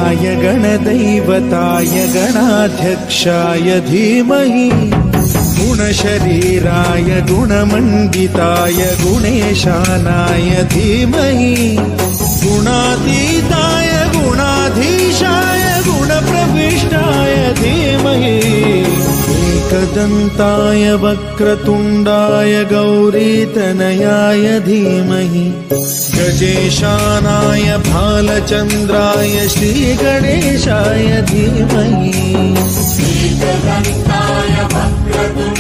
गणाध्यक्षाय गणदैवताय गणाध्यक्षाय धीमहि गुणशरीराय गुणमण्डिताय गुणेशानाय धीमहि गुणातीताय गुणाधीशाय गुणप्रविष्टाय धीमहि एकदन्ताय वक्रतुण्डाय गौरीतनयाय धीमहि गजेशानाय भालचन्द्राय श्रीगणेशाय धीमहि एकदन्ताय वक्रतुण्डाय